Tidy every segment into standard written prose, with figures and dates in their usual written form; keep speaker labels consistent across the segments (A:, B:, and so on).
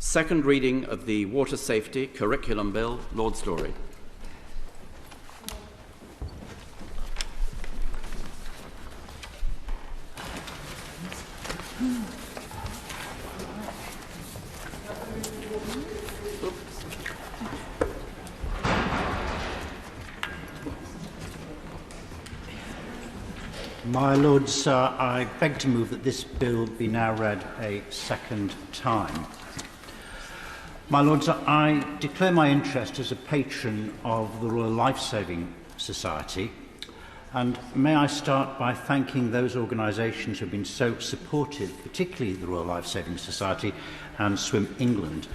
A: Second reading of the Water Safety Curriculum Bill. Lord Storey.
B: My Lords, I beg to move that this bill be now read a second time. My Lords, I declare my interest as a patron of the Royal Lifesaving Society, and may I start by thanking those organisations who have been so supportive, particularly the Royal Lifesaving Society and Swim England,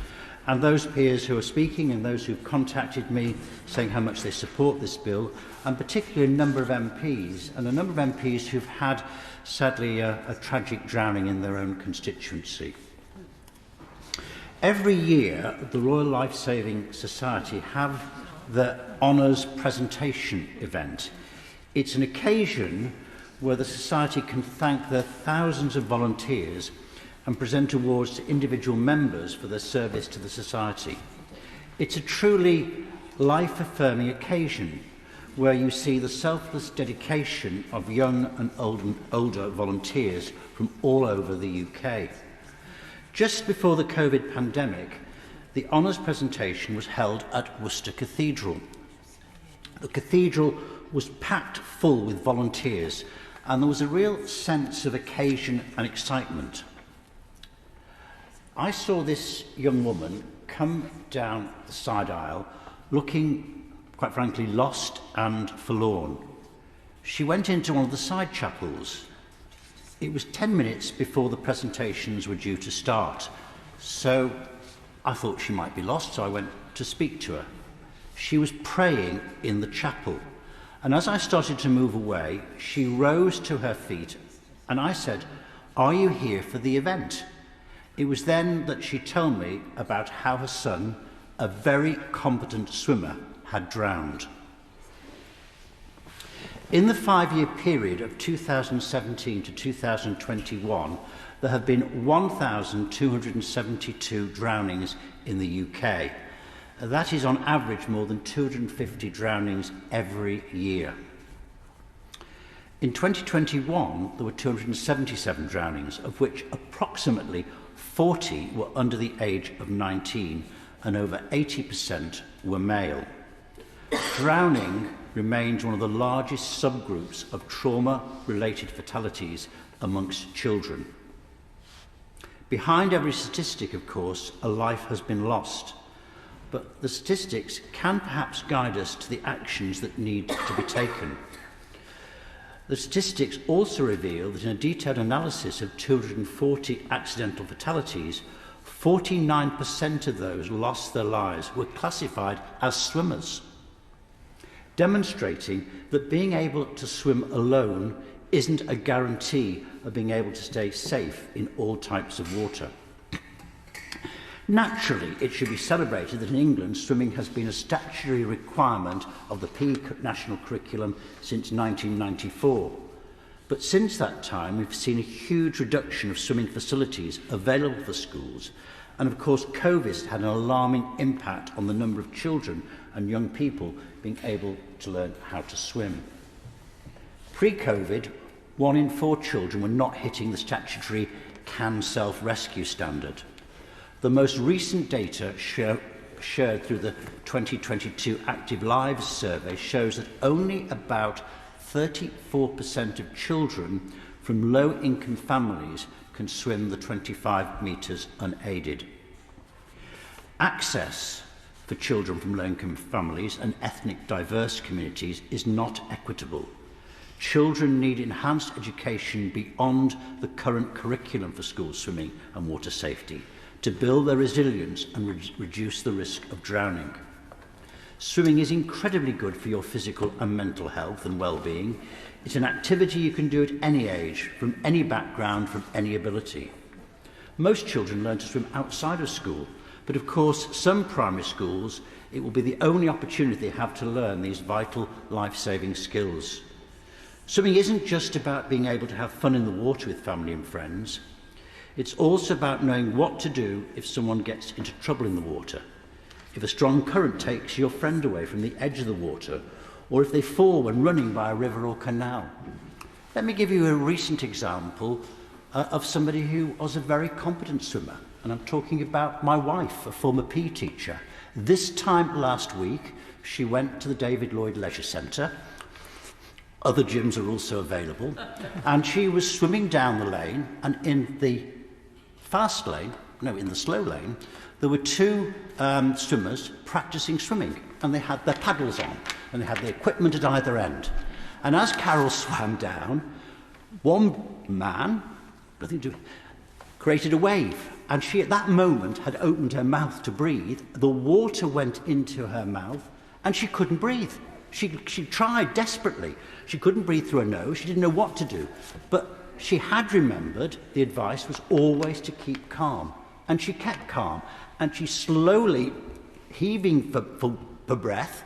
B: and those peers who are speaking and those who've contacted me saying how much they support this bill, and particularly a number of MPs, and a number of MPs who've had, sadly, a tragic drowning in their own constituency. Every year, the Royal Lifesaving Society have the Honours Presentation event. It's an occasion where the Society can thank their thousands of volunteers and present awards to individual members for their service to the Society. It's a truly life-affirming occasion where you see the selfless dedication of young and older volunteers from all over the UK. Just before the COVID pandemic, the honours presentation was held at Worcester Cathedral. The cathedral was packed full with volunteers, and there was a real sense of occasion and excitement. I saw this young woman come down the side aisle looking, quite frankly, lost and forlorn. She went into one of the side chapels. It was 10 minutes before the presentations were due to start, so I thought she might be lost, so I went to speak to her. She was praying in the chapel, and as I started to move away, she rose to her feet, and I said, "Are you here for the event?" It was then that she told me about how her son, a very competent swimmer, had drowned. In the 5-year period of 2017 to 2021, there have been 1,272 drownings in the UK. That is on average more than 250 drownings every year. In 2021, there were 277 drownings, of which approximately 40 were under the age of 19 and over 80% were male. Drowning remains one of the largest subgroups of trauma-related fatalities amongst children. Behind every statistic, of course, a life has been lost, but the statistics can perhaps guide us to the actions that need to be taken. The statistics also reveal that in a detailed analysis of 240 accidental fatalities, 49% of those lost their lives were classified as swimmers, demonstrating that being able to swim alone isn't a guarantee of being able to stay safe in all types of water. Naturally, it should be celebrated that in England, swimming has been a statutory requirement of the PE national curriculum since 1994. But since that time, we've seen a huge reduction of swimming facilities available for schools, and of course, COVID had an alarming impact on the number of children and young people being able to learn how to swim. Pre-COVID, 1 in 4 children were not hitting the statutory CAN self-rescue standard. The most recent data shared through the 2022 Active Lives survey shows that only about 34% of children from low-income families can swim the 25 metres unaided. Access for children from low-income families and ethnic diverse communities is not equitable. Children need enhanced education beyond the current curriculum for school swimming and water safety to build their resilience and reduce the risk of drowning. Swimming is incredibly good for your physical and mental health and well-being. It's an activity you can do at any age, from any background, from any ability. Most children learn to swim outside of school, but of course, some primary schools, it will be the only opportunity they have to learn these vital life-saving skills. Swimming isn't just about being able to have fun in the water with family and friends. It's also about knowing what to do if someone gets into trouble in the water. If a strong current takes your friend away from the edge of the water, or if they fall when running by a river or canal. Let me give you a recent example of somebody who was a very competent swimmer, and I'm talking about my wife, a former PE teacher. This time last week, she went to the David Lloyd Leisure Centre. Other gyms are also available, and she was swimming down the lane, and in the slow lane, there were two swimmers practicing swimming, and they had their paddles on, and they had the equipment at either end. And as Carol swam down, one man, created a wave, and she at that moment had opened her mouth to breathe. The water went into her mouth, and she couldn't breathe. She tried desperately. She couldn't breathe through her nose. She didn't know what to do. But she had remembered the advice was always to keep calm. And she kept calm. And she slowly, heaving for breath,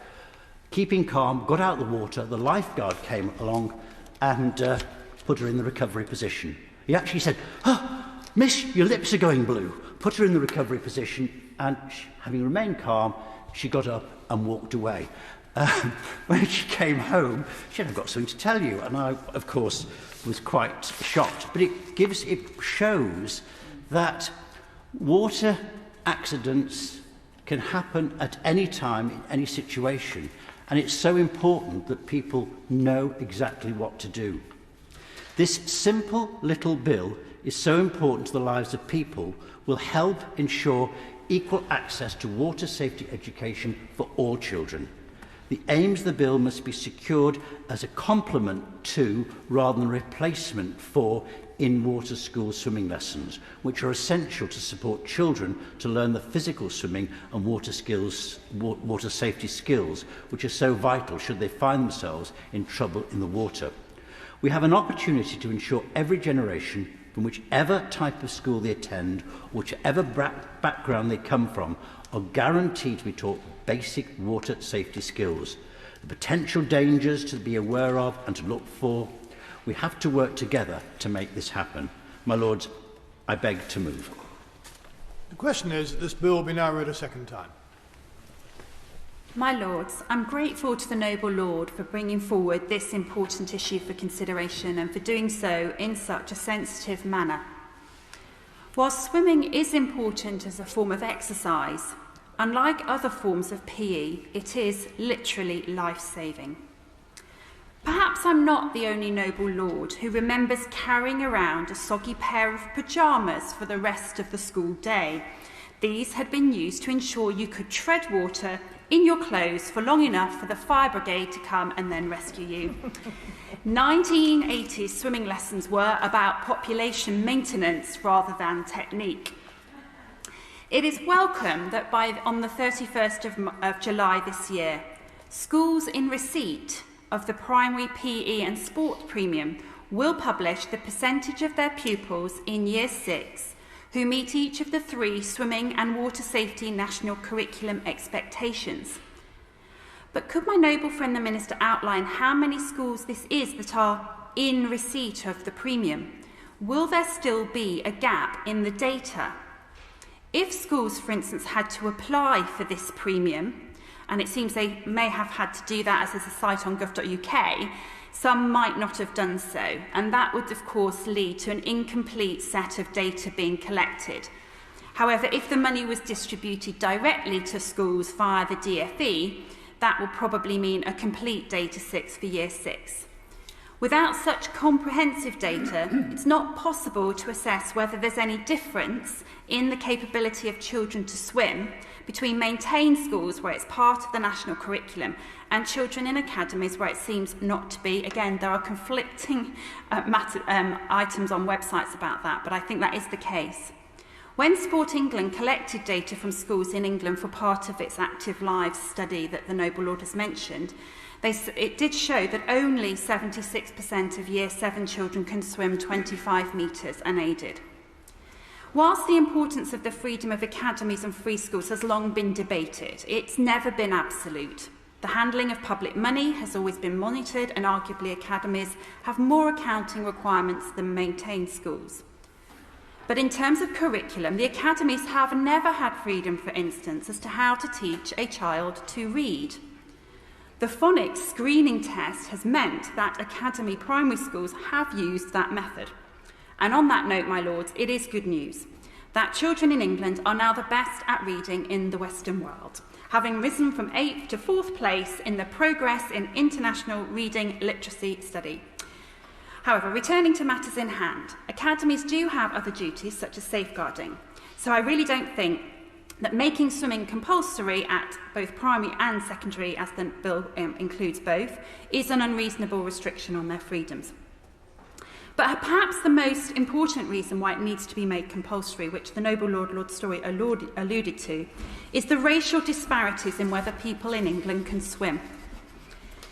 B: keeping calm, got out of the water. The lifeguard came along and put her in the recovery position. He actually said, "Oh, miss, your lips are going blue." Put her in the recovery position, and having remained calm, she got up and walked away. When she came home, she said, "I've got something to tell you." And I, of course, was quite shocked. But it shows that water accidents can happen at any time, in any situation. And it's so important that people know exactly what to do. This simple little bill is so important to the lives of people, will help ensure equal access to water safety education for all children. The aims of the bill must be secured as a complement to, rather than a replacement for, in-water school swimming lessons, which are essential to support children to learn the physical swimming and water safety skills, which are so vital should they find themselves in trouble in the water. We have an opportunity to ensure every generation, from whichever type of school they attend, whichever background they come from, are guaranteed to be taught basic water safety skills, the potential dangers to be aware of and to look for. We have to work together to make this happen. My Lords, I beg to move.
C: The question is that this bill be now read a second time.
D: My Lords, I'm grateful to the Noble Lord for bringing forward this important issue for consideration and for doing so in such a sensitive manner. Whilst swimming is important as a form of exercise, unlike other forms of PE, it is literally life-saving. Perhaps I'm not the only Noble Lord who remembers carrying around a soggy pair of pyjamas for the rest of the school day. These had been used to ensure you could tread water in your clothes for long enough for the fire brigade to come and then rescue you. 1980s swimming lessons were about population maintenance rather than technique. It is welcome that on the 31st of July this year, schools in receipt of the primary PE and sport premium will publish the percentage of their pupils in Year 6 who meet each of the 3 swimming and water safety national curriculum expectations. But could my noble friend the Minister outline how many schools this is that are in receipt of the premium? Will there still be a gap in the data? If schools, for instance, had to apply for this premium, and it seems they may have had to do that as there's a site on gov.uk, some might not have done so, and that would of course lead to an incomplete set of data being collected. However, if the money was distributed directly to schools via the DFE, that will probably mean a complete data set for Year 6. Without such comprehensive data, it's not possible to assess whether there's any difference in the capability of children to swim between maintained schools where it's part of the national curriculum and children in academies where it seems not to be. Again, there are conflicting items on websites about that, but I think that is the case. When Sport England collected data from schools in England for part of its Active Lives study that the Noble Lord has mentioned, it did show that only 76% of Year 7 children can swim 25 metres unaided. Whilst the importance of the freedom of academies and free schools has long been debated, it's never been absolute. The handling of public money has always been monitored, and arguably academies have more accounting requirements than maintained schools. But in terms of curriculum, the academies have never had freedom, for instance, as to how to teach a child to read. The phonics screening test has meant that academy primary schools have used that method. And on that note, my lords, it is good news that children in England are now the best at reading in the Western world, having risen from 8th to 4th place in the Progress in International Reading Literacy study. However, returning to matters in hand, academies do have other duties such as safeguarding. So I really don't think that making swimming compulsory at both primary and secondary, as the bill includes both, is an unreasonable restriction on their freedoms. But perhaps the most important reason why it needs to be made compulsory, which the noble Lord Storey alluded to, is the racial disparities in whether people in England can swim.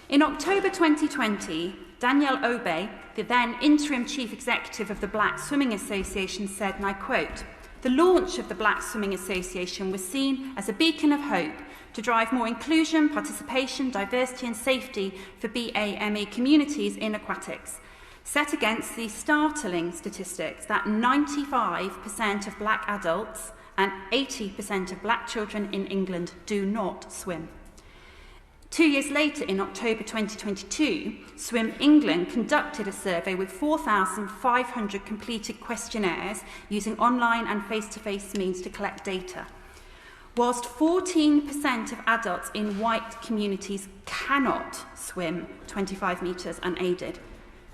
D: In October 2020, Danielle Obey, the then interim chief executive of the Black Swimming Association, said, and I quote, "The launch of the Black Swimming Association was seen as a beacon of hope to drive more inclusion, participation, diversity and safety for BAME communities in aquatics, set against the startling statistics that 95% of black adults and 80% of black children in England do not swim." 2 years later, in October 2022, Swim England conducted a survey with 4,500 completed questionnaires using online and face-to-face means to collect data. Whilst 14% of adults in white communities cannot swim 25 metres unaided,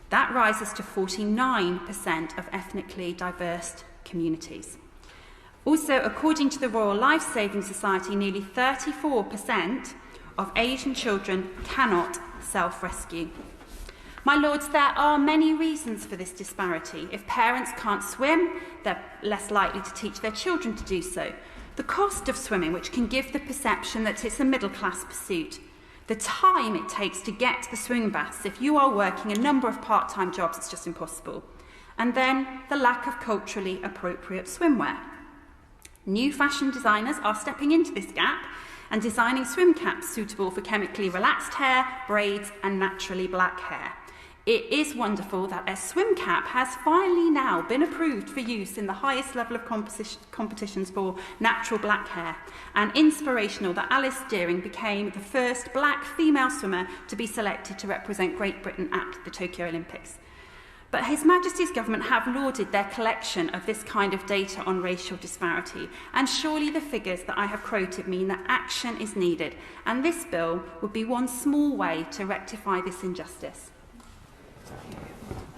D: that rises to 49% of ethnically diverse communities. Also, according to the Royal Life Saving Society, nearly 34% of Asian children cannot self-rescue. My lords, there are many reasons for this disparity. If parents can't swim, they're less likely to teach their children to do so. The cost of swimming, which can give the perception that it's a middle-class pursuit. The time it takes to get to the swimming baths. If you are working a number of part-time jobs, it's just impossible. And then the lack of culturally appropriate swimwear. New fashion designers are stepping into this gap and designing swim caps suitable for chemically relaxed hair, braids and naturally black hair. It is wonderful that a swim cap has finally now been approved for use in the highest level of competitions for natural black hair, and inspirational that Alice Dearing became the first black female swimmer to be selected to represent Great Britain at the Tokyo Olympics. But His Majesty's government have lauded their collection of this kind of data on racial disparity, and surely the figures that I have quoted mean that action is needed, and this bill would be one small way to rectify this injustice.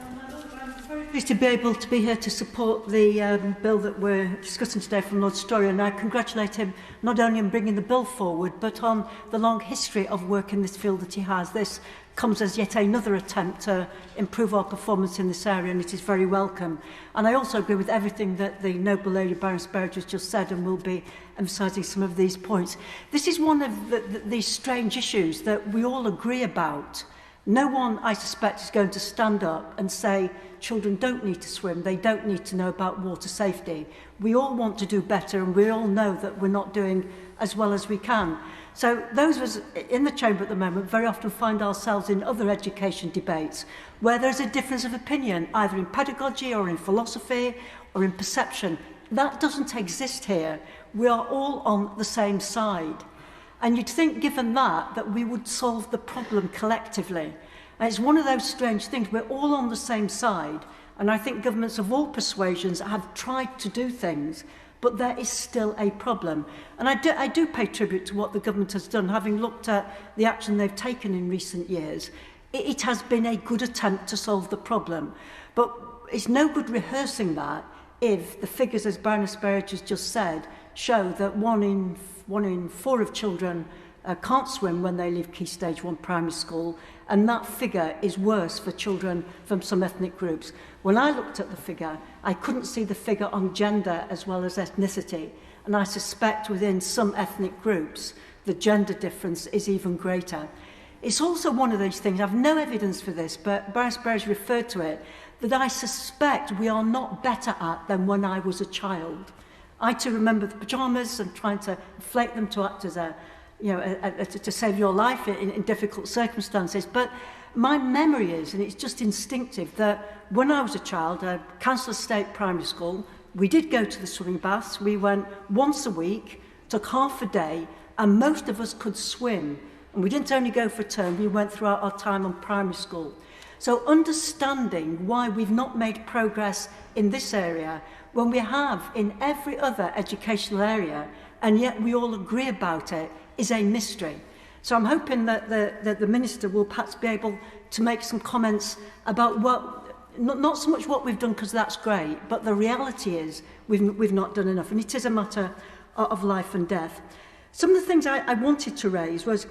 E: I'm very pleased to be able to be here to support the bill that we're discussing today from Lord Storey, and I congratulate him not only on bringing the bill forward, but on the long history of work in this field that he has. This comes as yet another attempt to improve our performance in this area, and it is very welcome. And I also agree with everything that the noble Lady Baroness Berridge has just said, and will be emphasising some of these points. This is one of these strange issues that we all agree about. No one, I suspect, is going to stand up and say children don't need to swim, they don't need to know about water safety. We all want to do better, and we all know that we're not doing as well as we can. So those of us in the chamber at the moment very often find ourselves in other education debates where there's a difference of opinion, either in pedagogy or in philosophy or in perception. That doesn't exist here. We are all on the same side. And you'd think, given that we would solve the problem collectively. And it's one of those strange things. We're all on the same side. And I think governments of all persuasions have tried to do things, but there is still a problem. And I do pay tribute to what the government has done. Having looked at the action they've taken in recent years, it has been a good attempt to solve the problem. But it's no good rehearsing that if the figures, as Baroness Berridge has just said, show that one in four of children can't swim when they leave Key Stage 1 primary school, and that figure is worse for children from some ethnic groups. When I looked at the figure, I couldn't see the figure on gender as well as ethnicity, and I suspect within some ethnic groups the gender difference is even greater. It's also one of those things, I have no evidence for this, but Baroness Berridge referred to it, that I suspect we are not better at than when I was a child. I too remember the pyjamas and trying to inflate them to act as to save your life in difficult circumstances. But my memory is, and it's just instinctive, that when I was a child, Council Estate Primary School, We did go to the swimming baths. We went once a week, took half a day, and most of us could swim. And we didn't only go for a term, we went throughout our time on primary school. So understanding why we've not made progress in this area when we have in every other educational area, and yet we all agree about it, is a mystery. So I'm hoping that the Minister will perhaps be able to make some comments about what, not so much what we've done, because that's great, but the reality is we've not done enough, and it is a matter of life and death. Some of the things I wanted to raise was,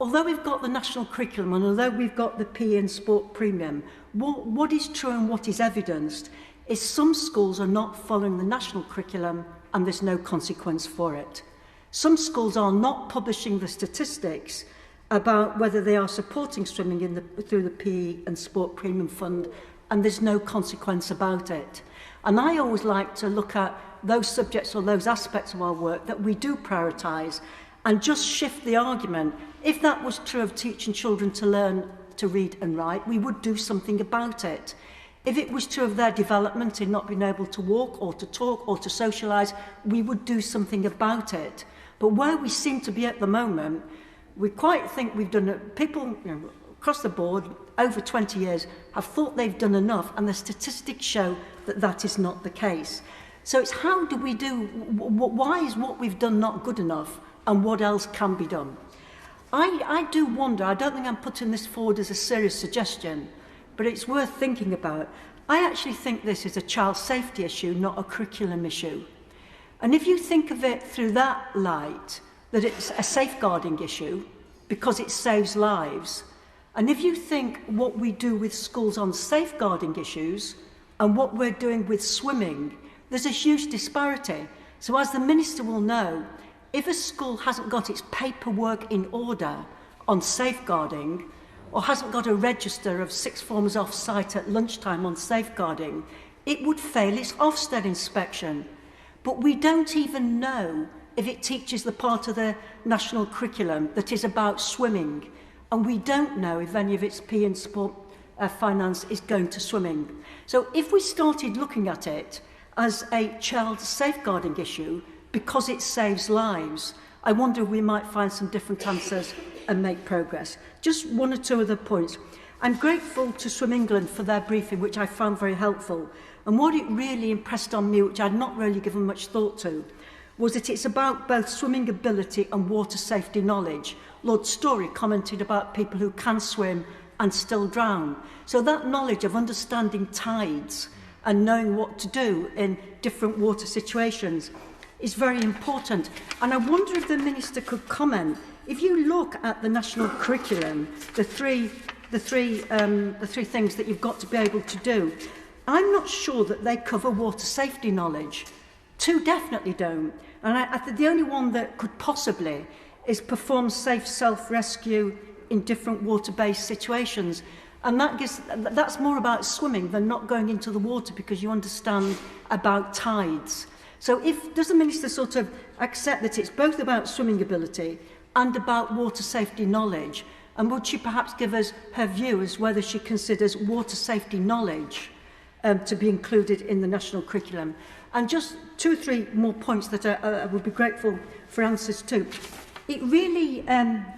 E: although we've got the national curriculum and although we've got the PE and sport premium, what is true and what is evidenced is some schools are not following the national curriculum and there's no consequence for it. Some schools are not publishing the statistics about whether they are supporting swimming through the PE and sport premium fund, and there's no consequence about it. And I always like to look at those subjects or those aspects of our work that we do prioritise and just shift the argument. If that was true of teaching children to learn to read and write, we would do something about it. If it was true of their development in not being able to walk or to talk or to socialise, we would do something about it. But where we seem to be at the moment, we quite think we've done it. People across the board, over 20 years, have thought they've done enough, and the statistics show that that is not the case. So it's how do we do, why is what we've done not good enough, and what else can be done? I do wonder, I don't think I'm putting this forward as a serious suggestion, but it's worth thinking about. I actually think this is a child safety issue, not a curriculum issue. And if you think of it through that light, that it's a safeguarding issue because it saves lives, and if you think what we do with schools on safeguarding issues and what we're doing with swimming, there's a huge disparity. So as the Minister will know, if a school hasn't got its paperwork in order on safeguarding, or hasn't got a register of sixth formers off-site at lunchtime on safeguarding, it would fail its Ofsted inspection. But we don't even know if it teaches the part of the national curriculum that is about swimming, and we don't know if any of its PE and sport finance is going to swimming. So if we started looking at it as a child safeguarding issue because it saves lives, I wonder if we might find some different answers and make progress. Just one or two other points. I'm grateful to Swim England for their briefing, which I found very helpful. And what it really impressed on me, which I'd not really given much thought to, was that it's about both swimming ability and water safety knowledge. Lord Story commented about people who can swim and still drown. So that knowledge of understanding tides and knowing what to do in different water situations is very important. And I wonder if the Minister could comment. If you look at the national curriculum, the three things that you've got to be able to do, I'm not sure that they cover water safety knowledge. Two definitely don't. And I think the only one that could possibly is perform safe self-rescue in different water-based situations. And that's more about swimming than not going into the water because you understand about tides. So does the Minister sort of accept that it's both about swimming ability and about water safety knowledge? And would she perhaps give us her view as whether she considers water safety knowledge to be included in the national curriculum? And just two or three more points that I would be grateful for answers to. It really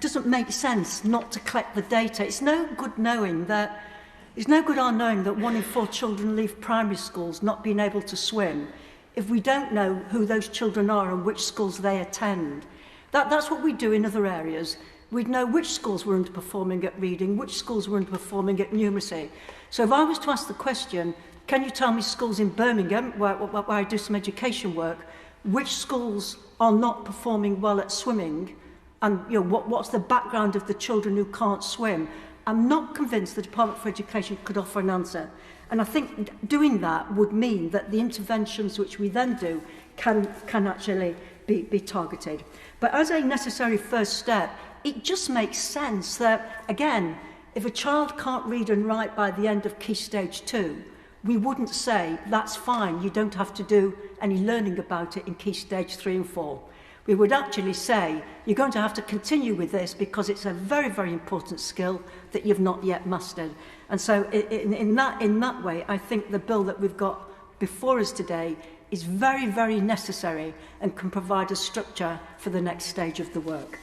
E: doesn't make sense not to collect the data. It's no good our knowing that 1 in 4 children leave primary schools not being able to swim if we don't know who those children are and which schools they attend. That's what we do in other areas. We'd know which schools were underperforming at reading, which schools were underperforming at numeracy. So if I was to ask the question, can you tell me schools in Birmingham, where I do some education work, which schools are not performing well at swimming, and what's the background of the children who can't swim? I'm not convinced the Department for Education could offer an answer. And I think doing that would mean that the interventions which we then do can actually be targeted. But as a necessary first step, it just makes sense that, again, if a child can't read and write by the end of Key Stage 2, we wouldn't say, that's fine, you don't have to do any learning about it in Key Stage 3 and 4. We would actually say, you're going to have to continue with this because it's a very, very important skill that you've not yet mastered. And so in that way, I think the bill that we've got before us today is very, very necessary and can provide a structure for the next stage of the work.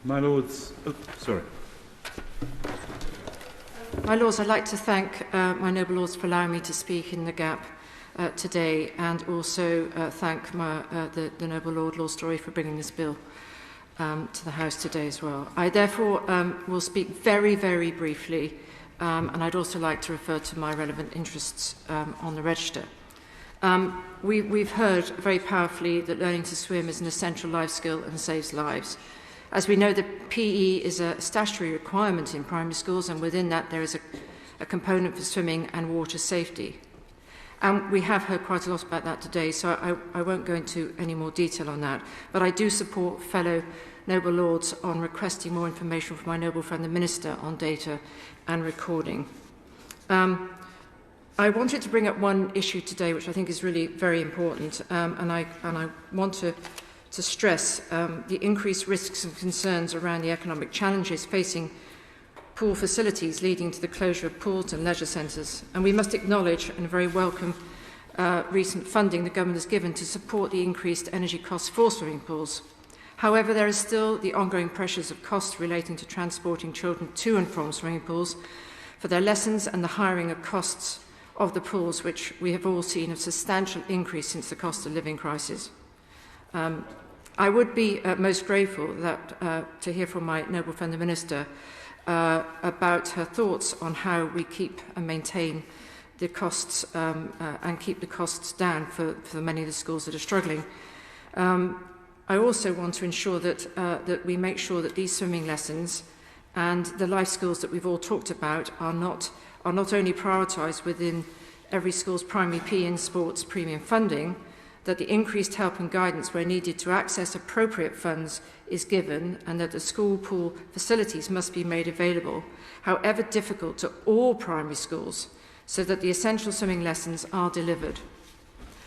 F: My Lords,
G: My Lords, I'd like to thank my noble Lords for allowing me to speak in the gap today, and also thank the noble Lord Storey for bringing this bill to the House today as well. I therefore will speak very, very briefly, and I'd also like to refer to my relevant interests on the register. We've heard very powerfully that learning to swim is an essential life skill and saves lives. As we know, the PE is a statutory requirement in primary schools, and within that there is a component for swimming and water safety. And we have heard quite a lot about that today, so I won't go into any more detail on that. But I do support fellow noble lords on requesting more information from my noble friend the Minister on data and recording. I wanted to bring up one issue today which I think is really very important, and I want to stress the increased risks and concerns around the economic challenges facing pool facilities, leading to the closure of pools and leisure centres. And we must acknowledge and very welcome recent funding the government has given to support the increased energy costs for swimming pools. However, there is still the ongoing pressures of costs relating to transporting children to and from swimming pools for their lessons, and the hiring of costs of the pools, which we have all seen a substantial increase since the cost of living crisis. I would be most grateful to hear from my noble friend the Minister about her thoughts on how we keep and maintain the costs and keep the costs down for many of the schools that are struggling. I also want to ensure that we make sure that these swimming lessons and the life skills that we've all talked about are not only prioritised within every school's primary PE and sports premium funding, that the increased help and guidance where needed to access appropriate funds is given, and that the school pool facilities must be made available, however difficult, to all primary schools, so that the essential swimming lessons are delivered.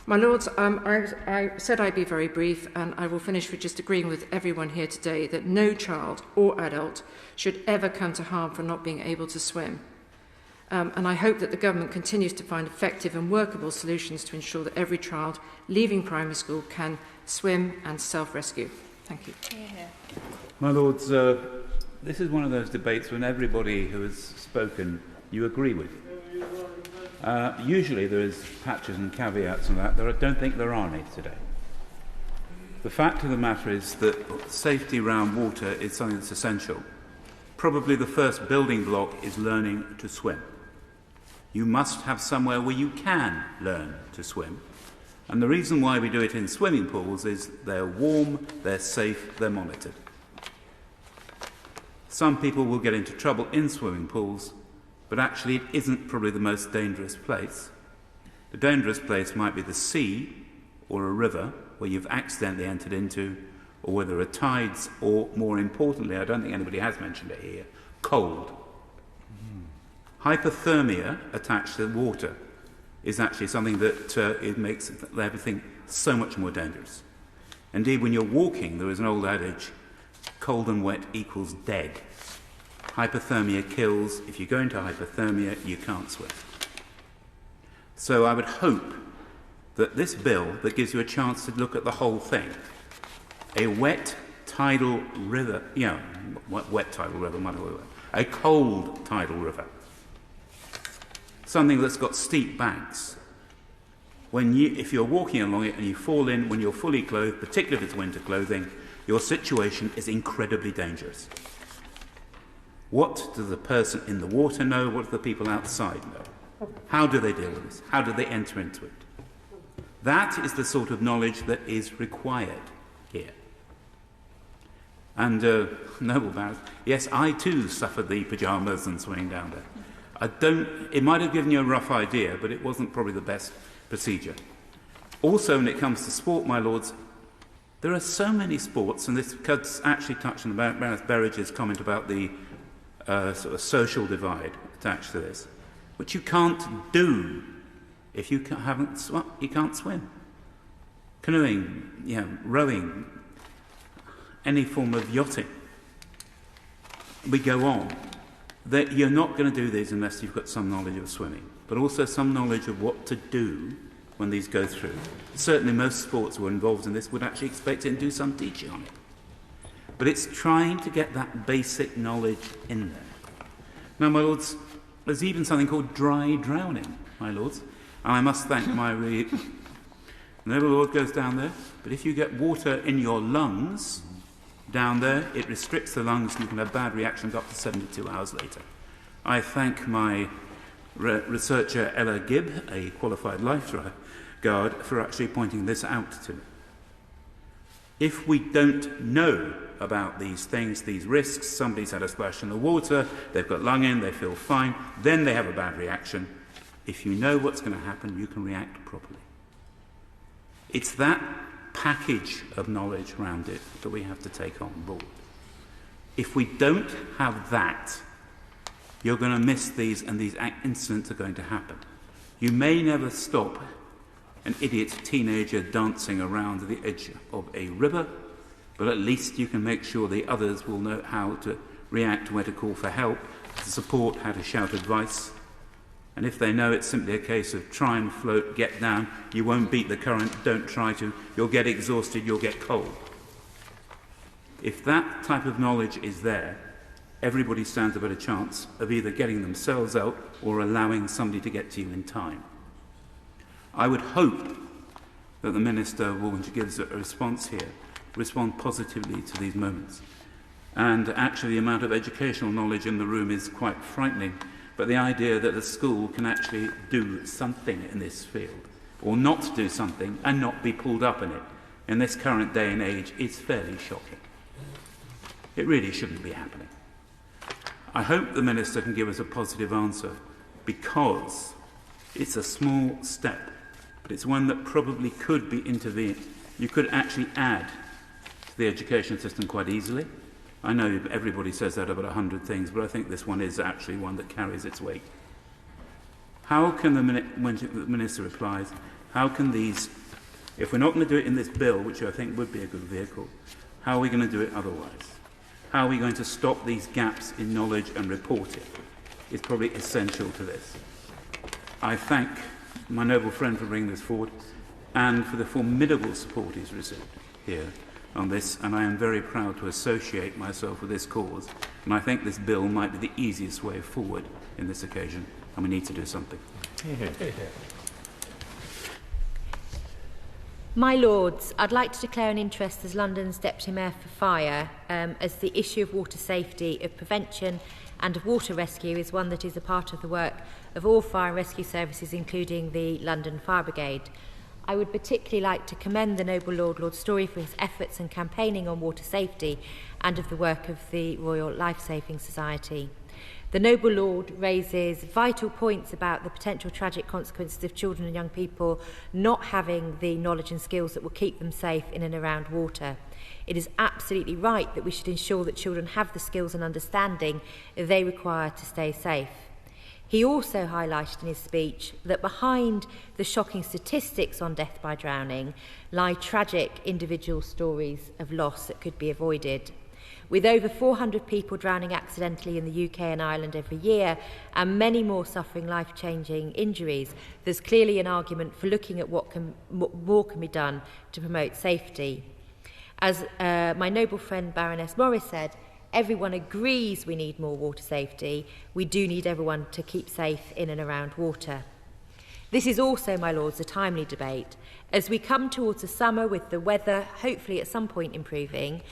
G: My Lords, I said I'd be very brief, and I will finish with just agreeing with everyone here today that no child or adult should ever come to harm for not being able to swim. And I hope that the government continues to find effective and workable solutions to ensure that every child leaving primary school can swim and self-rescue. Thank you.
F: My Lords, this is one of those debates when everybody who has spoken you agree with. Usually there is patches and caveats on that. I don't think there are any today. The fact of the matter is that safety around water is something that's essential. Probably the first building block is learning to swim. You must have somewhere where you can learn to swim. And the reason why we do it in swimming pools is they're warm, they're safe, they're monitored. Some people will get into trouble in swimming pools, but actually it isn't probably the most dangerous place. The dangerous place might be the sea or a river where you've accidentally entered into, or where there are tides, or more importantly, I don't think anybody has mentioned it here, cold. Hypothermia attached to water is actually something that it makes everything so much more dangerous. Indeed, when you're walking, there is an old adage, cold and wet equals dead. Hypothermia kills. If you go into hypothermia, you can't swim. So I would hope that this bill that gives you a chance to look at the whole thing, a wet tidal river, wet tidal river, a cold tidal river, something that's got steep banks. If you're walking along it and you fall in when you're fully clothed, particularly if it's winter clothing, your situation is incredibly dangerous. What does the person in the water know? What do the people outside know? How do they deal with this? How do they enter into it? That is the sort of knowledge that is required here. And noble barons, yes, I too suffered the pyjamas and swimming down there. It might have given you a rough idea, but it wasn't probably the best procedure. Also, when it comes to sport, my lords, there are so many sports, and this could actually touch on Baroness Berridge's comment about the sort of social divide attached to this, which you can't do if you can't swim. Canoeing, rowing, any form of yachting. We go on. That you're not going to do these unless you've got some knowledge of swimming. but also some knowledge of what to do when these go through. Certainly most sports who are involved in this would actually expect it and do some teaching on it. But it's trying to get that basic knowledge in there. Now, my lords, there's even something called dry drowning, my lords. And I must thank my noble lord goes down there, but if you get water in your lungs down there, it restricts the lungs and you can have bad reactions up to 72 hours later. I thank my researcher Ella Gibb, a qualified lifeguard, for actually pointing this out to me. If we don't know about these things, these risks, somebody's had a splash in the water, they've got lung in, they feel fine, then they have a bad reaction. If you know what's going to happen, you can react properly. It's that package of knowledge around it that we have to take on board. If we don't have that, you're going to miss these, and these incidents are going to happen. You may never stop an idiot teenager dancing around the edge of a river, but at least you can make sure the others will know how to react, where to call for help, to support, how to shout advice. And if they know it's simply a case of try and float, get down, you won't beat the current, don't try to, you'll get exhausted, you'll get cold. If that type of knowledge is there, everybody stands a better chance of either getting themselves out or allowing somebody to get to you in time. I would hope that the Minister will, when she gives a response here, respond positively to these moments. And actually the amount of educational knowledge in the room is quite frightening, but the idea that the school can actually do something in this field, or not do something and not be pulled up in it, in this current day and age is fairly shocking. It really shouldn't be happening. I hope the Minister can give us a positive answer, because it's a small step, but it's one that probably could be intervened. You could actually add to the education system quite easily. I know everybody says that about 100 things, but I think this one is actually one that carries its weight. How can when the Minister replies, how can these, if we're not going to do it in this bill, which I think would be a good vehicle, how are we going to do it otherwise? How are we going to stop these gaps in knowledge and report it? It's probably essential to this. I thank my noble friend for bringing this forward and for the formidable support he's received here on this, and I am very proud to associate myself with this cause, and I think this bill might be the easiest way forward in this occasion, and we need to do something.
H: My Lords, I'd like to declare an interest as London's Deputy Mayor for Fire, as the issue of water safety, of prevention and of water rescue is one that is a part of the work of all fire and rescue services, including the London Fire Brigade. I would particularly like to commend the noble Lord, Lord Storey, for his efforts and campaigning on water safety and of the work of the Royal Life-Saving Society. The noble Lord raises vital points about the potential tragic consequences of children and young people not having the knowledge and skills that will keep them safe in and around water. It is absolutely right that we should ensure that children have the skills and understanding they require to stay safe. He also highlighted in his speech that behind the shocking statistics on death by drowning lie tragic individual stories of loss that could be avoided. With over 400 people drowning accidentally in the UK and Ireland every year and many more suffering life-changing injuries, there's clearly an argument for looking at what more can be done to promote safety. As my noble friend Baroness Morris said, everyone agrees we need more water safety. We do need everyone to keep safe in and around water. This is also, my Lords, a timely debate. As we come towards the summer with the weather hopefully at some point improving,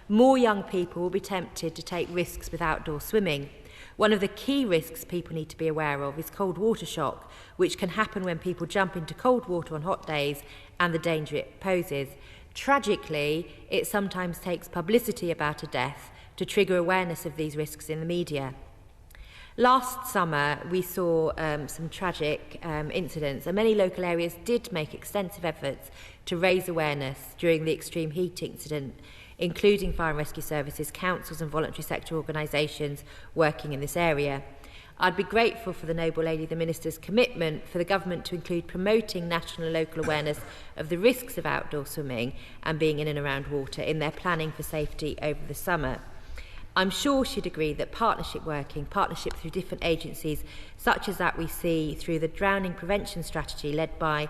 H: more young people will be tempted to take risks with outdoor swimming. One of the key risks people need to be aware of is cold water shock, which can happen when people jump into cold water on hot days and the danger it poses. Tragically, it sometimes takes publicity about a death to trigger awareness of these risks in the media. Last summer, we saw some tragic incidents, and many local areas did make extensive efforts to raise awareness during the extreme heat incident, including fire and rescue services, councils and voluntary sector organisations working in this area. I'd be grateful for the noble lady, the Minister's commitment for the government to include promoting national and local awareness of the risks of outdoor swimming and being in and around water in their planning for safety over the summer. I'm sure she'd agree that partnership through different agencies, such as that we see through the drowning prevention strategy led by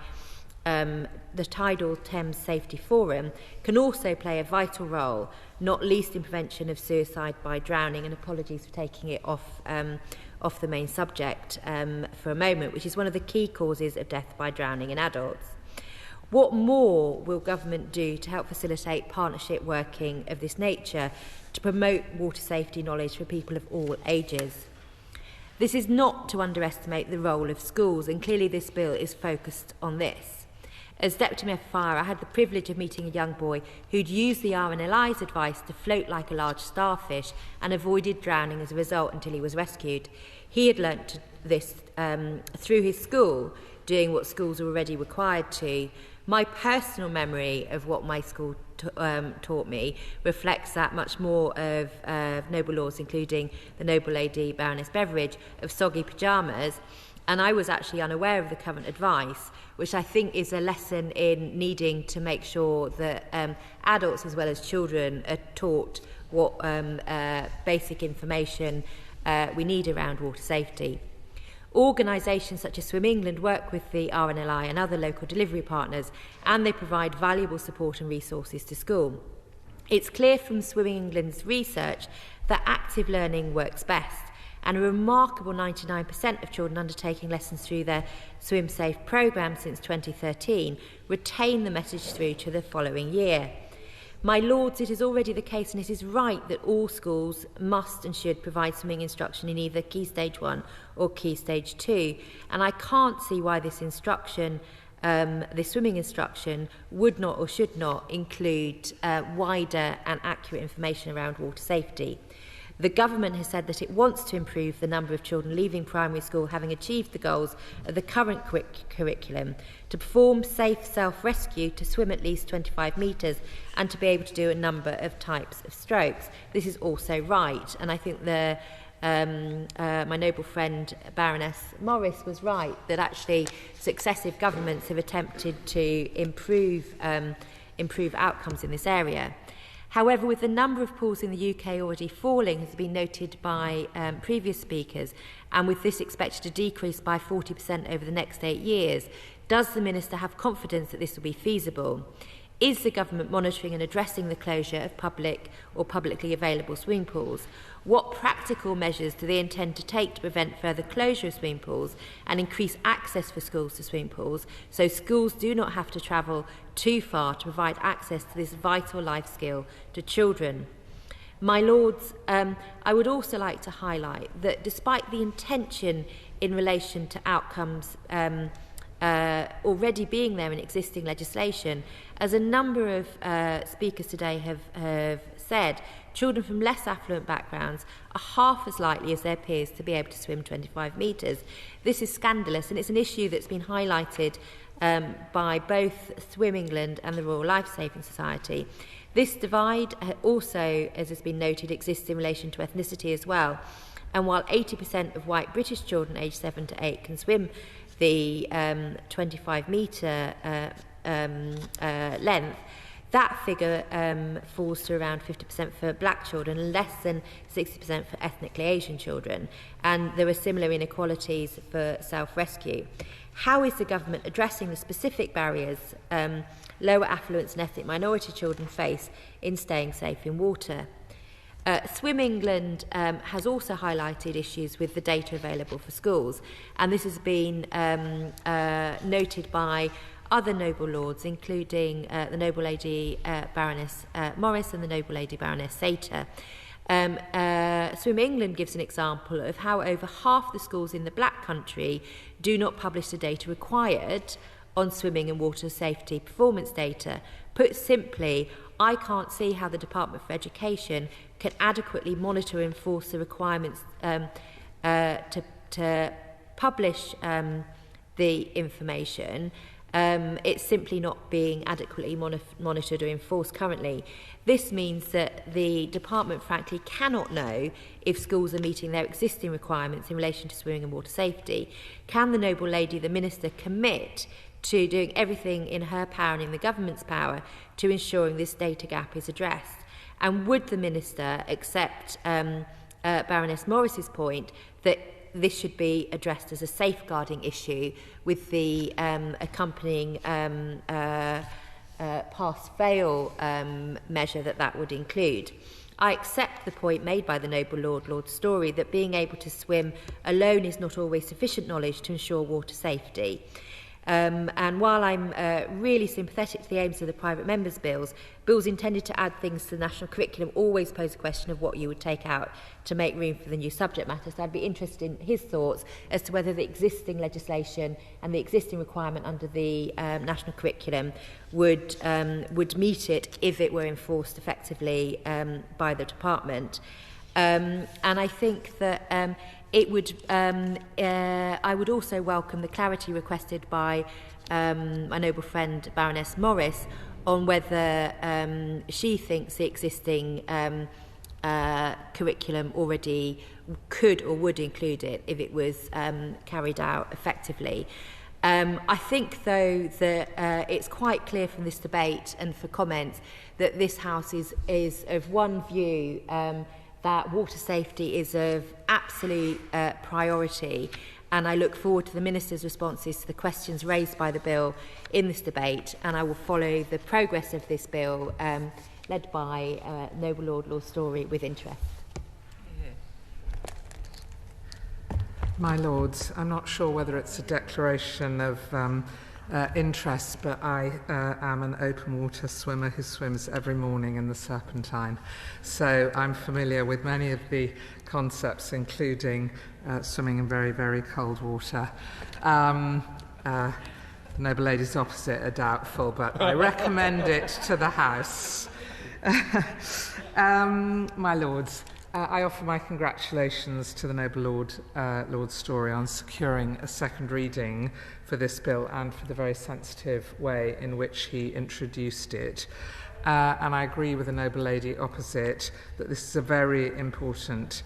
H: the Tidal Thames Safety Forum, can also play a vital role, not least in prevention of suicide by drowning. And apologies for taking it off the main subject for a moment, which is one of the key causes of death by drowning in adults. What more will government do to help facilitate partnership working of this nature to promote water safety knowledge for people of all ages? This is not to underestimate the role of schools, and clearly this bill is focused on this. As Deputy Mayor for Fire, I had the privilege of meeting a young boy who'd used the RNLI's advice to float like a large starfish and avoided drowning as a result until he was rescued. He had learnt this through his school, doing what schools are already required to. My personal memory of what my school taught me reflects that much more of noble laws, including the Noble Lady Baroness Beveridge, of soggy pyjamas, and I was actually unaware of the current advice, which I think is a lesson in needing to make sure that adults as well as children are taught what basic information we need around water safety. Organisations such as Swim England work with the RNLI and other local delivery partners, and they provide valuable support and resources to school. It's clear from Swim England's research that active learning works best, and a remarkable 99% of children undertaking lessons through their Swim Safe programme since 2013 retain the message through to the following year. My Lords, it is already the case, and it is right, that all schools must and should provide swimming instruction in either Key Stage 1 or Key Stage 2. And I can't see why this instruction, this swimming instruction, would not or should not include wider and accurate information around water safety. The government has said that it wants to improve the number of children leaving primary school having achieved the goals of the current curriculum, to perform safe self-rescue, to swim at least 25 metres, and to be able to do a number of types of strokes. This is also right, and I think my noble friend Baroness Morris was right, that actually successive governments have attempted to improve outcomes in this area. However, with the number of pools in the UK already falling, as has been noted by previous speakers, and with this expected to decrease by 40% over the next 8 years, does the Minister have confidence that this will be feasible? Is the government monitoring and addressing the closure of public or publicly available swimming pools? What practical measures do they intend to take to prevent further closure of swimming pools and increase access for schools to swimming pools, so schools do not have to travel too far to provide access to this vital life skill to children? My Lords, I would also like to highlight that despite the intention in relation to outcomes already being there in existing legislation, as a number of speakers today have said, children from less affluent backgrounds are half as likely as their peers to be able to swim 25 metres. This is scandalous, and it's an issue that's been highlighted by both Swim England and the Royal Life Saving Society. This divide also, as has been noted, exists in relation to ethnicity as well. And while 80% of white British children aged 7 to 8 can swim the 25-metre length, that figure falls to around 50% for black children and less than 60% for ethnically Asian children. And there are similar inequalities for self-rescue. How is the government addressing the specific barriers lower affluence and ethnic minority children face in staying safe in water? Swim England has also highlighted issues with the data available for schools, and this has been noted by other noble lords, including the Noble Lady Baroness Morris and the Noble Lady Baroness Sater. Swim England gives an example of how over half the schools in the Black Country do not publish the data required on swimming and water safety performance data. Put simply, I can't see how the Department for Education can adequately monitor and enforce the requirements to publish the information. It's simply not being adequately monitored or enforced currently. This means that the department frankly cannot know if schools are meeting their existing requirements in relation to swimming and water safety. Can the Noble Lady, the Minister, commit to doing everything in her power and in the government's power to ensuring this data gap is addressed? And would the Minister accept Baroness Morris's point that this should be addressed as a safeguarding issue with the accompanying pass-fail measure that would include? I accept the point made by the Noble Lord Storey that being able to swim alone is not always sufficient knowledge to ensure water safety. And while I'm really sympathetic to the aims of the private members' bills intended to add things to the national curriculum always pose a question of what you would take out to make room for the new subject matter. So I'd be interested in his thoughts as to whether the existing legislation and the existing requirement under the national curriculum would meet it if it were enforced effectively by the department. And I think that it would. I would also welcome the clarity requested by my noble friend Baroness Morris on whether she thinks the existing curriculum already could or would include it if it was carried out effectively. I think, though, that it's quite clear from this debate and for comments that this House is of one view that water safety is of absolute priority, and I look forward to the Minister's responses to the questions raised by the bill in this debate, and I will follow the progress of this bill led by Noble Lord Storey with interest.
I: My Lords, I'm not sure whether it's a declaration of interest, but I am an open water swimmer who swims every morning in the Serpentine. So I'm familiar with many of the concepts, including swimming in very, very cold water. The noble ladies opposite are doubtful, but I recommend it to the House. My Lords, I offer my congratulations to the noble Lord Storey on securing a second reading for this bill and for the very sensitive way in which he introduced it. And I agree with the noble lady opposite that this is a very important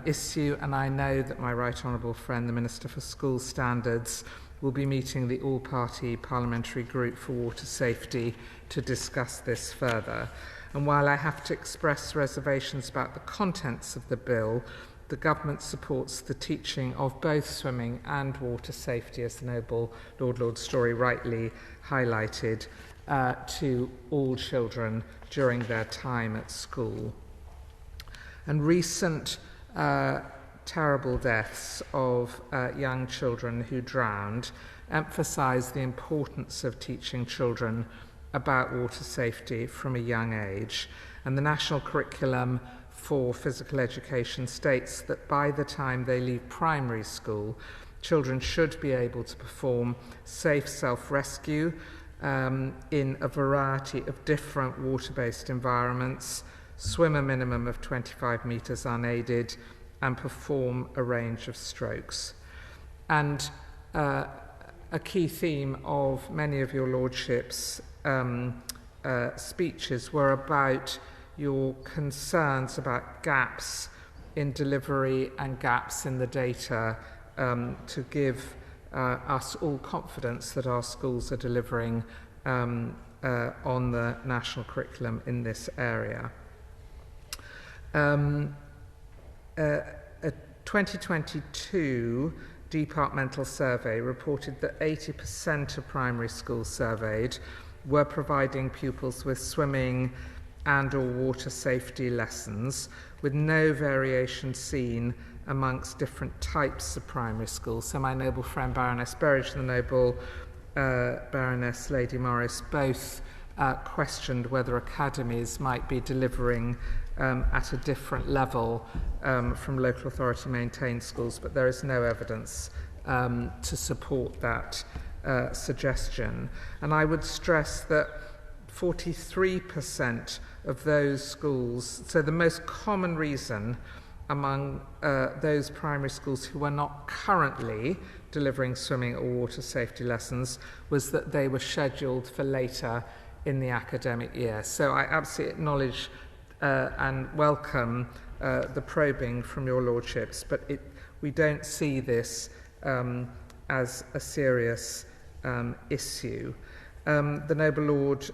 I: issue, and I know that my right honourable friend, the Minister for School Standards, will be meeting the all-party parliamentary group for water safety to discuss this further. And while I have to express reservations about the contents of the bill, the government supports the teaching of both swimming and water safety, as the noble Lord Storey rightly highlighted, to all children during their time at school. And recent terrible deaths of young children who drowned emphasise the importance of teaching children about water safety from a young age. And the national curriculum for physical education states that by the time they leave primary school, children should be able to perform safe self-rescue in a variety of different water-based environments, swim a minimum of 25 metres unaided, and perform a range of strokes. And a key theme of many of your lordships' speeches were about your concerns about gaps in delivery and gaps in the data to give us all confidence that our schools are delivering on the national curriculum in this area. A 2022 departmental survey reported that 80% of primary schools surveyed were providing pupils with swimming and or water safety lessons, with no variation seen amongst different types of primary schools. So my noble friend Baroness Berridge and the noble Baroness Lady Morris both questioned whether academies might be delivering at a different level from local authority maintained schools, but there is no evidence to support that suggestion. And I would stress that 43% of those schools, so the most common reason among those primary schools who are not currently delivering swimming or water safety lessons, was that they were scheduled for later in the academic year. So I absolutely acknowledge and welcome the probing from your lordships, but we don't see this as a serious issue. The Noble Lord,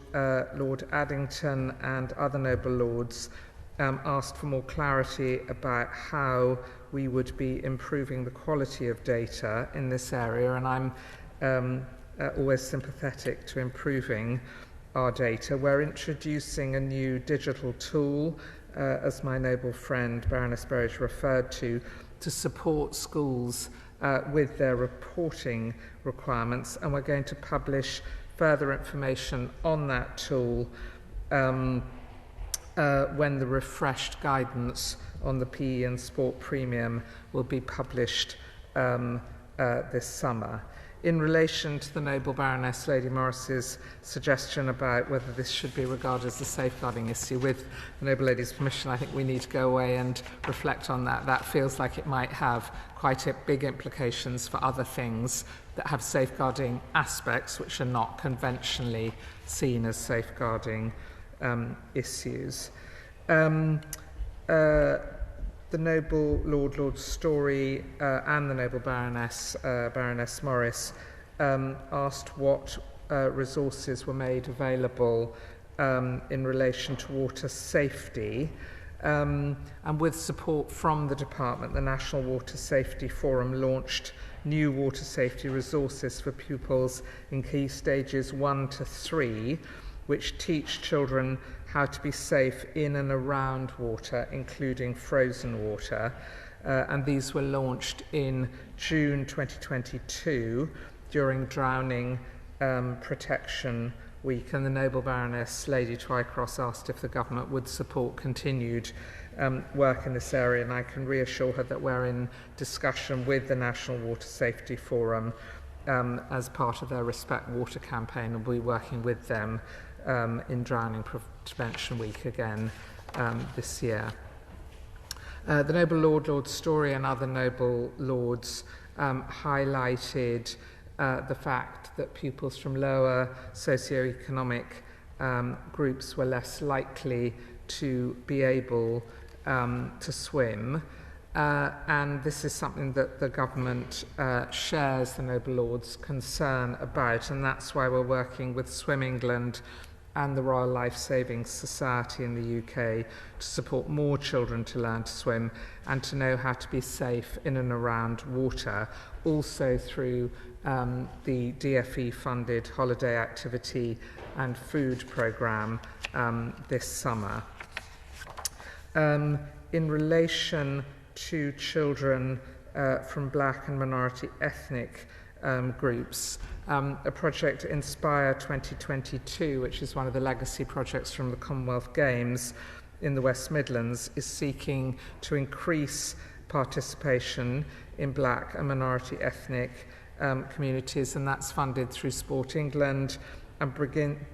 I: Lord Addington and other Noble Lords asked for more clarity about how we would be improving the quality of data in this area, and I'm always sympathetic to improving our data. We're introducing a new digital tool, as my noble friend Baroness Berridge referred to support schools with their reporting requirements, and we're going to publish further information on that tool when the refreshed guidance on the PE and sport premium will be published this summer. In relation to the Noble Baroness Lady Morris's suggestion about whether this should be regarded as a safeguarding issue, with the Noble Lady's permission, I think we need to go away and reflect on that. That feels like it might have quite big implications for other things that have safeguarding aspects which are not conventionally seen as safeguarding issues. The Noble Lord Story and the Noble Baroness Morris asked what resources were made available in relation to water safety, and with support from the department, the National Water Safety Forum launched new water safety resources for pupils in key stages 1 to 3, which teach children how to be safe in and around water, including frozen water. And these were launched in June 2022 during Drowning Protection Week. And the Noble Baroness Lady Twycross asked if the government would support continued work in this area, and I can reassure her that we're in discussion with the National Water Safety Forum as part of their Respect Water campaign, and we'll be working with them in Drowning Prevention Week again this year. The Noble Lord Story and other Noble Lords highlighted the fact that pupils from lower socioeconomic groups were less likely to be able to swim. And this is something that the government shares the Noble Lord's concern about, and that's why we're working with Swim England and the Royal Life Saving Society in the UK to support more children to learn to swim and to know how to be safe in and around water, also through the DFE-funded holiday activity and food programme this summer. In relation to children from black and minority ethnic groups, a project Inspire 2022, which is one of the legacy projects from the Commonwealth Games in the West Midlands, is seeking to increase participation in black and minority ethnic communities, and that's funded through Sport England and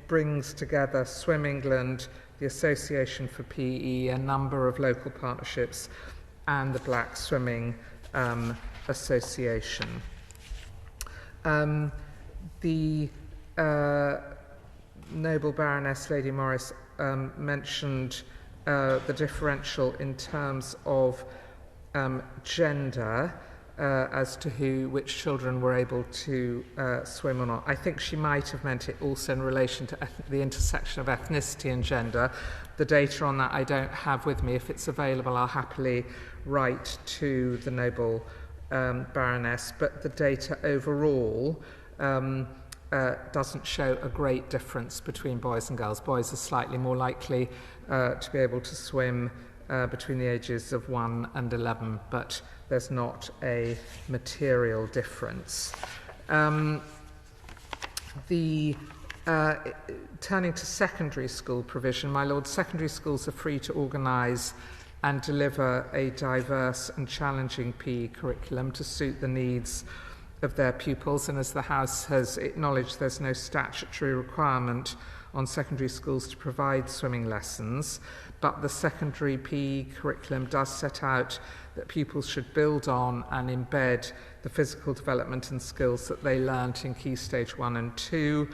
I: brings together Swim England, the Association for PE, a number of local partnerships, and the Black Swimming Association. The Noble Baroness Lady Morris mentioned the differential in terms of gender as to which children were able to swim or not. I think she might have meant it also in relation to the intersection of ethnicity and gender. The data on that I don't have with me. If it's available, I'll happily write to the Noble Baroness, but the data overall doesn't show a great difference between boys and girls. Boys are slightly more likely to be able to swim between the ages of 1 and 11, but there's not a material difference. Turning to secondary school provision, my lord, secondary schools are free to organise and deliver a diverse and challenging PE curriculum to suit the needs of their pupils, and as the House has acknowledged, there's no statutory requirement on secondary schools to provide swimming lessons, but the secondary PE curriculum does set out that pupils should build on and embed the physical development and skills that they learnt in Key Stage 1 and 2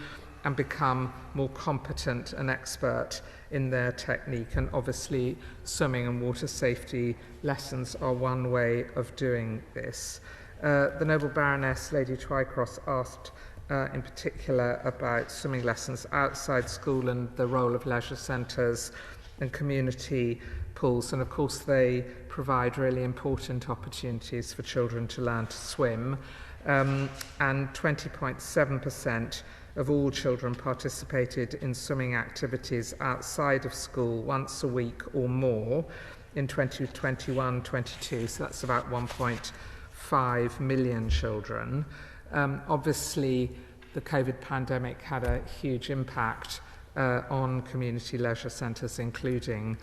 I: and become more competent and expert in their technique. And obviously swimming and water safety lessons are one way of doing this. The Noble Baroness Lady Twycross asked in particular about swimming lessons outside school and the role of leisure centres and community pools. And of course they provide really important opportunities for children to learn to swim. And 20.7% of all children participated in swimming activities outside of school once a week or more in 2021-22, so that's about 1.5 million children. Obviously, the COVID pandemic had a huge impact on community leisure centres, including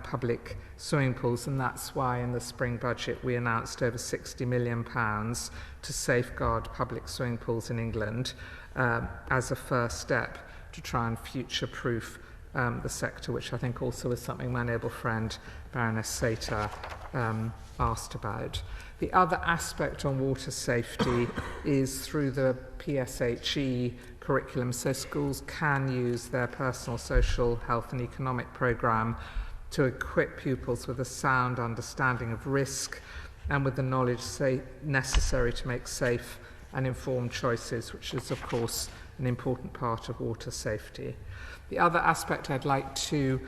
I: public swimming pools, and that's why in the spring budget we announced over £60 million to safeguard public swimming pools in England as a first step to try and future-proof the sector, which I think also is something my noble friend Baroness Sater asked about. The other aspect on water safety is through the PSHE curriculum, so schools can use their personal, social, health and economic programme to equip pupils with a sound understanding of risk and with the knowledge necessary to make safe and informed choices, which is of course an important part of water safety. The other aspect I'd like to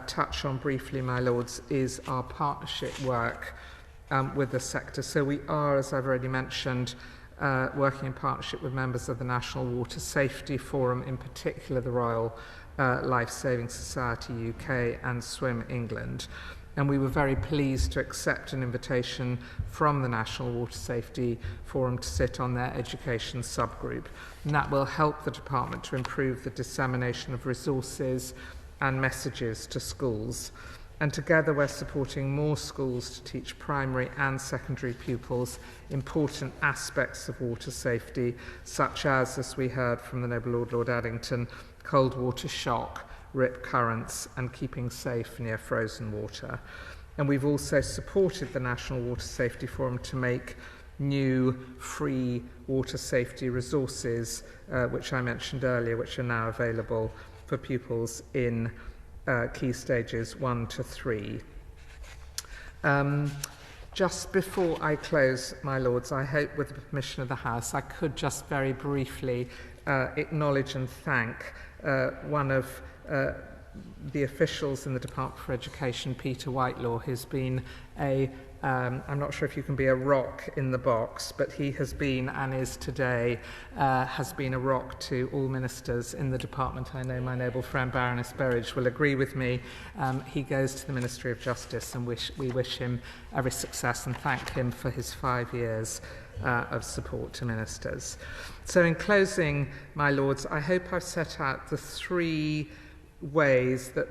I: touch on briefly, my lords, is our partnership work with the sector. So we are, as I've already mentioned, working in partnership with members of the National Water Safety Forum, in particular the Royal Life Saving Society UK and Swim England. And we were very pleased to accept an invitation from the National Water Safety Forum to sit on their education subgroup. And that will help the department to improve the dissemination of resources and messages to schools. And together we're supporting more schools to teach primary and secondary pupils important aspects of water safety, such as we heard from the Noble Lord, Lord Addington, cold water shock, rip currents and keeping safe near frozen water. And we've also supported the National Water Safety Forum to make new free water safety resources, which I mentioned earlier, which are now available for pupils in key stages 1 to 3. Just before I close, my lords, I hope with the permission of the House, I could just very briefly acknowledge and thank one of the officials in the Department for Education, Peter Whitelaw, who's been I'm not sure if you can be a rock in the box, but he has been and is today, has been a rock to all ministers in the department. I know my noble friend Baroness Berridge will agree with me. He goes to the Ministry of Justice and we wish him every success and thank him for his 5 years of support to ministers. So in closing, my lords, I hope I've set out the 3 ways that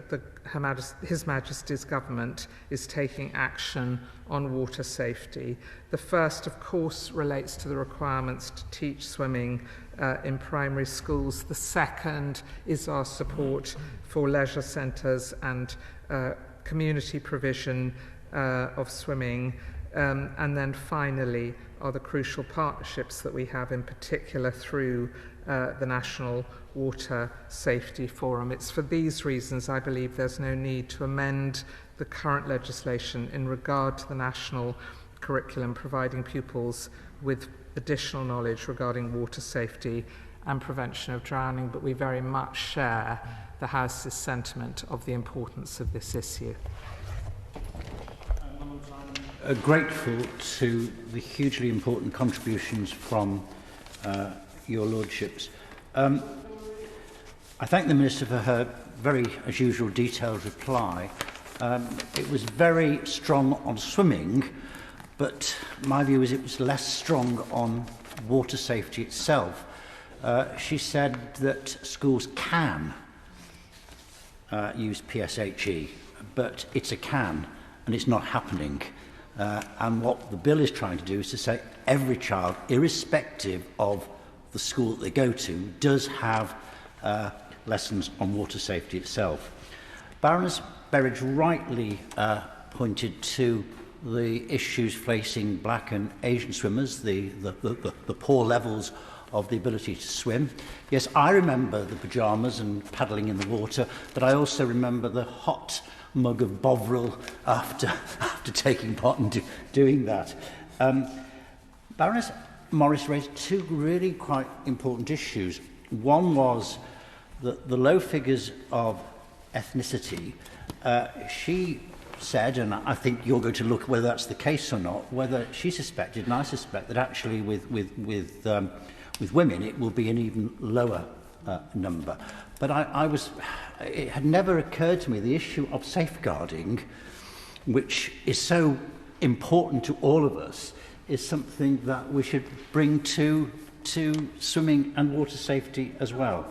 I: His Majesty's government is taking action on water safety. The first, of course, relates to the requirements to teach swimming in primary schools. The second is our support for leisure centres and community provision of swimming. And then finally are the crucial partnerships that we have, in particular through the National Water Safety Forum. It's for these reasons I believe there's no need to amend the current legislation in regard to the national curriculum, providing pupils with additional knowledge regarding water safety and prevention of drowning, but we very much share the House's sentiment of the importance of this issue.
B: Grateful to the hugely important contributions from your lordships. I thank the Minister for her very, as usual, detailed reply. It was very strong on swimming, but my view is it was less strong on water safety itself. She said that schools can use PSHE, but it's a can, and it's not happening. And what the bill is trying to do is to say every child, irrespective of the school that they go to, does have lessons on water safety itself. Baroness Berridge rightly pointed to the issues facing black and Asian swimmers, the poor levels of the ability to swim. Yes, I remember the pyjamas and paddling in the water, but I also remember the hot mug of Bovril after taking part in doing that. Baroness Morris raised two really quite important issues. One was the low figures of ethnicity. She said, and I think you're going to look at whether that's the case or not, whether she suspected, and I suspect that actually with women it will be an even lower number. But it had never occurred to me the issue of safeguarding, which is so important to all of us, is something that we should bring to swimming and water safety as well.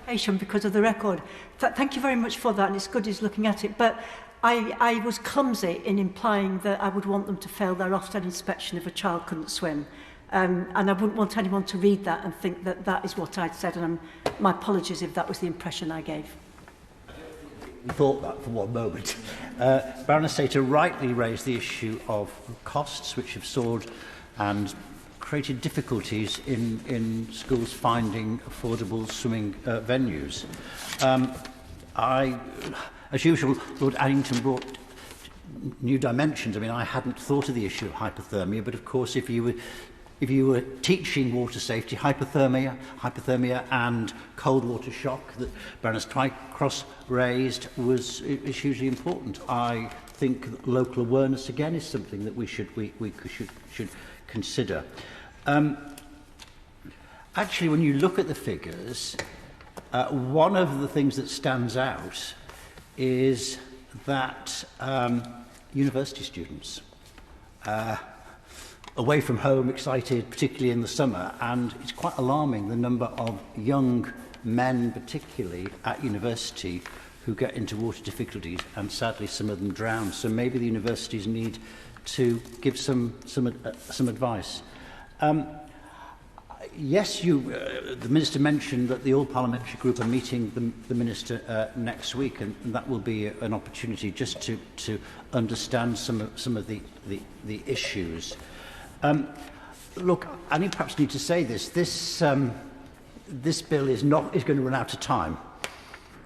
E: Because of the record. Thank you very much for that, and it's good he's looking at it. But I was clumsy in implying that I would want them to fail their Ofsted inspection if a child couldn't swim. And I wouldn't want anyone to read that and think that that is what I'd said, and my apologies if that was the impression I gave.
B: We thought that for one moment. Baroness Sater rightly raised the issue of costs, which have soared and created difficulties in schools finding affordable swimming venues. As usual, Lord Addington brought new dimensions. I mean, I hadn't thought of the issue of hypothermia, but of course, if you were teaching water safety, hypothermia and cold water shock that Baroness Twycross raised is hugely important. I think local awareness again is something that we should consider. Actually, when you look at the figures, one of the things that stands out is that university students away from home, excited, particularly in the summer, and it's quite alarming the number of young men, particularly at university, who get into water difficulties, and sadly some of them drown. So maybe the universities need to give some advice. Yes, the Minister mentioned that the all-parliamentary group are meeting the Minister next week, and that will be an opportunity just to understand some of the issues. Look, I perhaps need to say this. This bill is going to run out of time.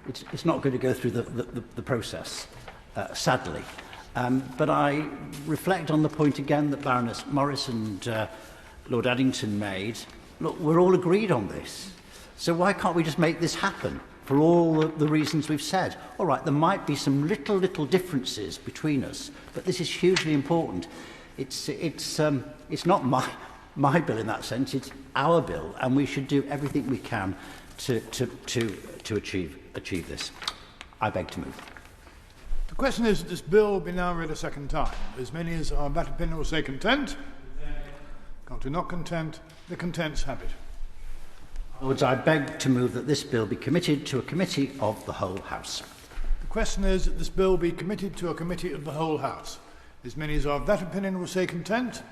B: It's not going to go through the process, sadly. But I reflect on the point again that Baroness Morris and Lord Addington made. Look, we're all agreed on this. So why can't we just make this happen for all the reasons we've said? All right, there might be some little differences between us, but this is hugely important. It's not my bill in that sense, it's our bill, and we should do everything we can to achieve this. I beg to move.
C: The question is that this bill be now read a second time. As many as are of that opinion will say content. Come to not content. The contents have it.
B: Lords, I beg to move that this bill be committed to a committee of the whole House.
C: The question is that this bill be committed to a committee of the whole House. As many as are of that opinion will say content.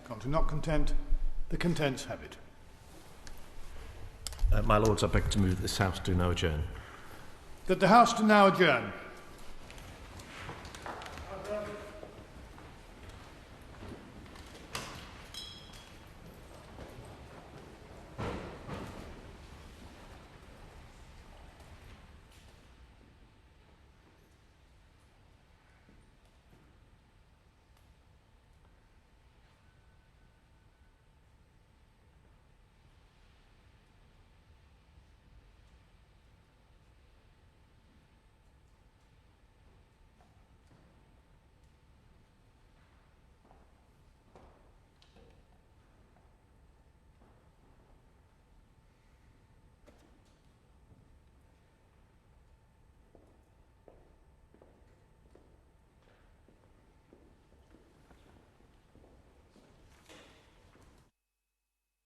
C: Come to not content. The contents have it.
J: My Lords, I beg to move that this House do now adjourn.
C: That the House do now adjourn.